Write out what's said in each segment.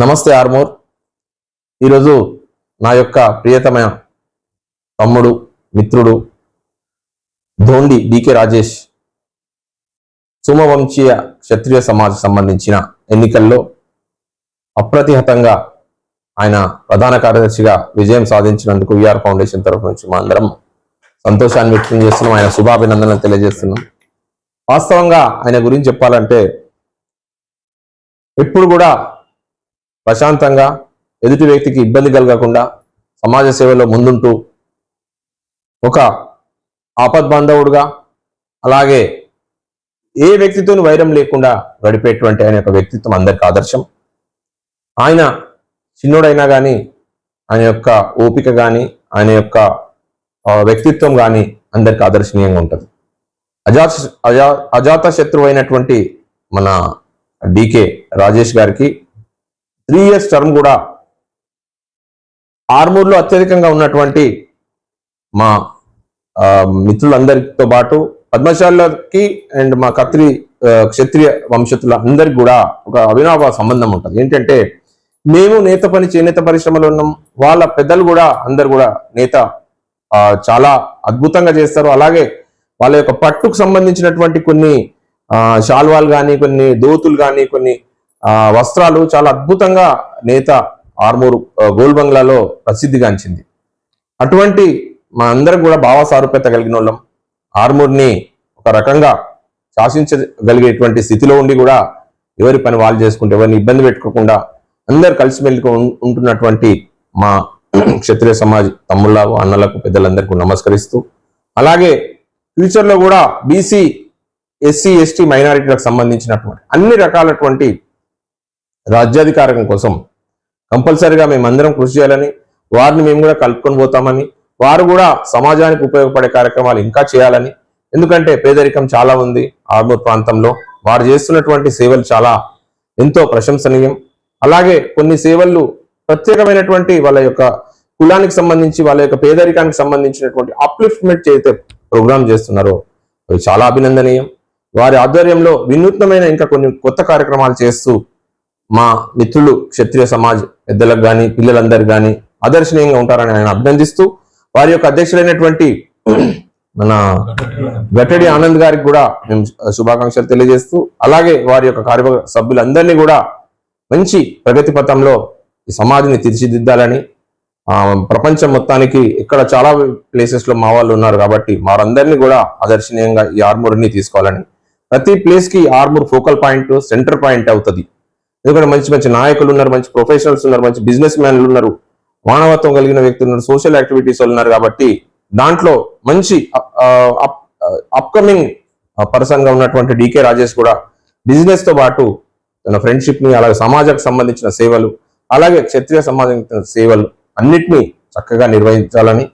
నమస్తే ఆర్మూర్. ఈరోజు నా యొక్క ప్రియతమైన తమ్ముడు మిత్రుడు ధోండి డికే రాజేష్ సుమవంశీయ క్షత్రియ సమాజ్ సంబంధించిన ఎన్నికల్లో అప్రతిహతంగా ఆయన ప్రధాన కార్యదర్శిగా విజయం సాధించినందుకు విఆర్ ఫౌండేషన్ తరఫు నుంచి మా అందరం సంతోషాన్ని వ్యక్తం చేస్తున్నాం. ఆయన శుభాభినందనలు తెలియజేస్తున్నాం. వాస్తవంగా ఆయన గురించి చెప్పాలంటే ఎప్పుడు కూడా ప్రశాంతంగా ఎదుటి వ్యక్తికి ఇబ్బంది కలగకుండా సమాజ సేవలో ముందుంటూ ఒక ఆపద్బాంధవుడుగా అలాగే ఏ వ్యక్తితో వైరం లేకుండా గడిపేటువంటి ఆయన యొక్క వ్యక్తిత్వం అందరికి ఆదర్శం. ఆయన చిన్నోడైనా కానీ ఆయన యొక్క ఓపిక కానీ ఆయన యొక్క వ్యక్తిత్వం కానీ అందరికి ఆదర్శనీయంగా ఉంటుంది. అజాత శత్రువు అయినటువంటి మన డికే రాజేష్ గారికి 3 years టర్మ్ కూడా ఆర్మూర్లో అత్యధికంగా ఉన్నటువంటి మా మిత్రులందరితో పాటు పద్మశాలకి అండ్ మా క్షత్రియ వంశతుల అందరికి కూడా ఒక అవినాభావ సంబంధం ఉంటుంది. ఏంటంటే మేము నేత పని చేనేత పరిశ్రమలో ఉన్నాం, వాళ్ళ పెద్దలు కూడా అందరు కూడా నేత చాలా అద్భుతంగా చేస్తారు. అలాగే వాళ్ళ యొక్క పట్టుకు సంబంధించినటువంటి కొన్ని శాల్వాలు కానీ కొన్ని దోతులు కానీ కొన్ని వస్త్రాలు చాలా అద్భుతంగా నేత ఆర్మూరు గోల్డ్ బంగ్లాలో ప్రసిద్ధిగాంచింది. అటువంటి మా అందరికి కూడా భావ సారూప్యత కలిగిన వాళ్ళం. ఆర్మూర్ని ఒక రకంగా శాసించగలిగేటువంటి స్థితిలో ఉండి కూడా ఎవరి పని వాళ్ళు చేసుకుంటే ఎవరిని ఇబ్బంది పెట్టుకోకుండా అందరు కలిసిమెలిసి ఉంటున్నటువంటి మా క్షత్రియ సమాజ్ తమ్ముళ్ళకు అన్నలకు పెద్దలందరికీ నమస్కరిస్తూ, అలాగే ఫ్యూచర్లో కూడా బీసీ ఎస్సీ ఎస్టీ మైనారిటీలకు సంబంధించినటువంటి అన్ని రకాలటువంటి రాజ్యాధికారం కోసం కంపల్సరిగా మేమందరం కృషి చేయాలని, వారిని మేము కూడా కలుపుకొని పోతామని, వారు కూడా సమాజానికి ఉపయోగపడే కార్యక్రమాలు ఇంకా చేయాలని, ఎందుకంటే పేదరికం చాలా ఉంది ఆర్మూర్ ప్రాంతంలో, వారు చేస్తున్నటువంటి సేవలు చాలా ఎంతో ప్రశంసనీయం. అలాగే కొన్ని సేవలు ప్రత్యేకమైనటువంటి వాళ్ళ యొక్క కులానికి సంబంధించి వాళ్ళ యొక్క పేదరికానికి సంబంధించినటువంటి అప్లిఫ్ట్మెంట్ చేసే ప్రోగ్రామ్ చేస్తున్నారో అవి చాలా అభినందనీయం. వారి ఆధ్వర్యంలో వినూత్నమైన ఇంకా కొన్ని కొత్త కార్యక్రమాలు చేస్తూ మా మిత్రులు క్షత్రియ సమాజ్ పెద్దలకు కానీ పిల్లలందరికీ కానీ ఆదర్శనీయంగా ఉంటారని ఆయన అభినందిస్తూ, వారి యొక్క అధ్యక్షులైనటువంటి మన గట్టడి ఆనంద్ గారికి కూడా మేము శుభాకాంక్షలు తెలియజేస్తూ, అలాగే వారి యొక్క కార్యవర్గ సభ్యులందరినీ కూడా మంచి ప్రగతి పథంలో ఈ సమాధిని తీర్చిదిద్దాలని, ప్రపంచం మొత్తానికి ఇక్కడ చాలా ప్లేసెస్లో మా వాళ్ళు ఉన్నారు కాబట్టి వారందరినీ కూడా ఆదర్శనీయంగా ఈ ఆర్మూర్ని తీసుకోవాలని, ప్రతి ప్లేస్కి Armoor focal point centre point అవుతుంది. ఎందుకంటే మంచి మంచి నాయకులు ఉన్నారు, మంచి ప్రొఫెషనల్స్ ఉన్నారు, మంచి బిజినెస్ మ్యాన్లు ఉన్నారు, మానవత్వం కలిగిన వ్యక్తులు ఉన్నారు, సోషల్ యాక్టివిటీస్ ఉన్నారు. కాబట్టి దాంట్లో మంచి అప్కమింగ్ పర్సన్ గా ఉన్నటువంటి డికే రాజేష్ కూడా బిజినెస్ తో పాటు తన ఫ్రెండ్షిప్ ని అలాగే సమాజానికి సంబంధించిన సేవలు అలాగే క్షత్రియ సమాజానికి సేవలు అన్నిటినీ చక్కగా నిర్వహించాలని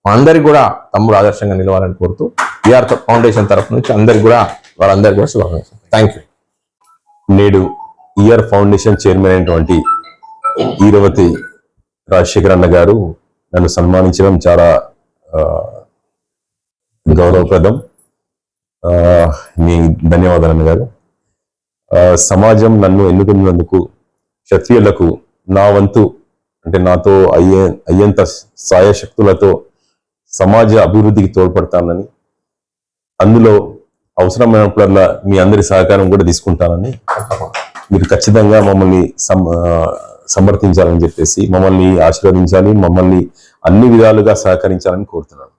మా అందరికి కూడా తమ్ముడు ఆదర్శంగా నిలవాలని కోరుతూ విఆర్ ఫౌండేషన్ తరఫు నుంచి అందరికి కూడా వారందరికీ కూడా శుభాకాంక్షలు. Thank you. నేడు విఆర్ ఫౌండేషన్ చైర్మన్ అయినటువంటి ఈరవతి రాజశేఖర్ అన్న గారు నన్ను సన్మానించడం చాలా గౌరవప్రదం. మీ ధన్యవాదాలు అన్న గారు. సమాజం నన్ను ఎన్నుకున్నందుకు క్షత్రియులకు నా వంతు అంటే నాతో అయ్యేంత సాయశక్తులతో సమాజ అభివృద్ధికి తోడ్పడతానని, అందులో అవసరమైనప్పుడల్లా మీ అందరి సహకారం కూడా తీసుకుంటానని, మీరు ఖచ్చితంగా మమ్మల్ని సమర్థించాలని చెప్పేసి మమ్మల్ని ఆశీర్వదించాలి, మమ్మల్ని అన్ని విధాలుగా సహకరించాలని కోరుతున్నాను.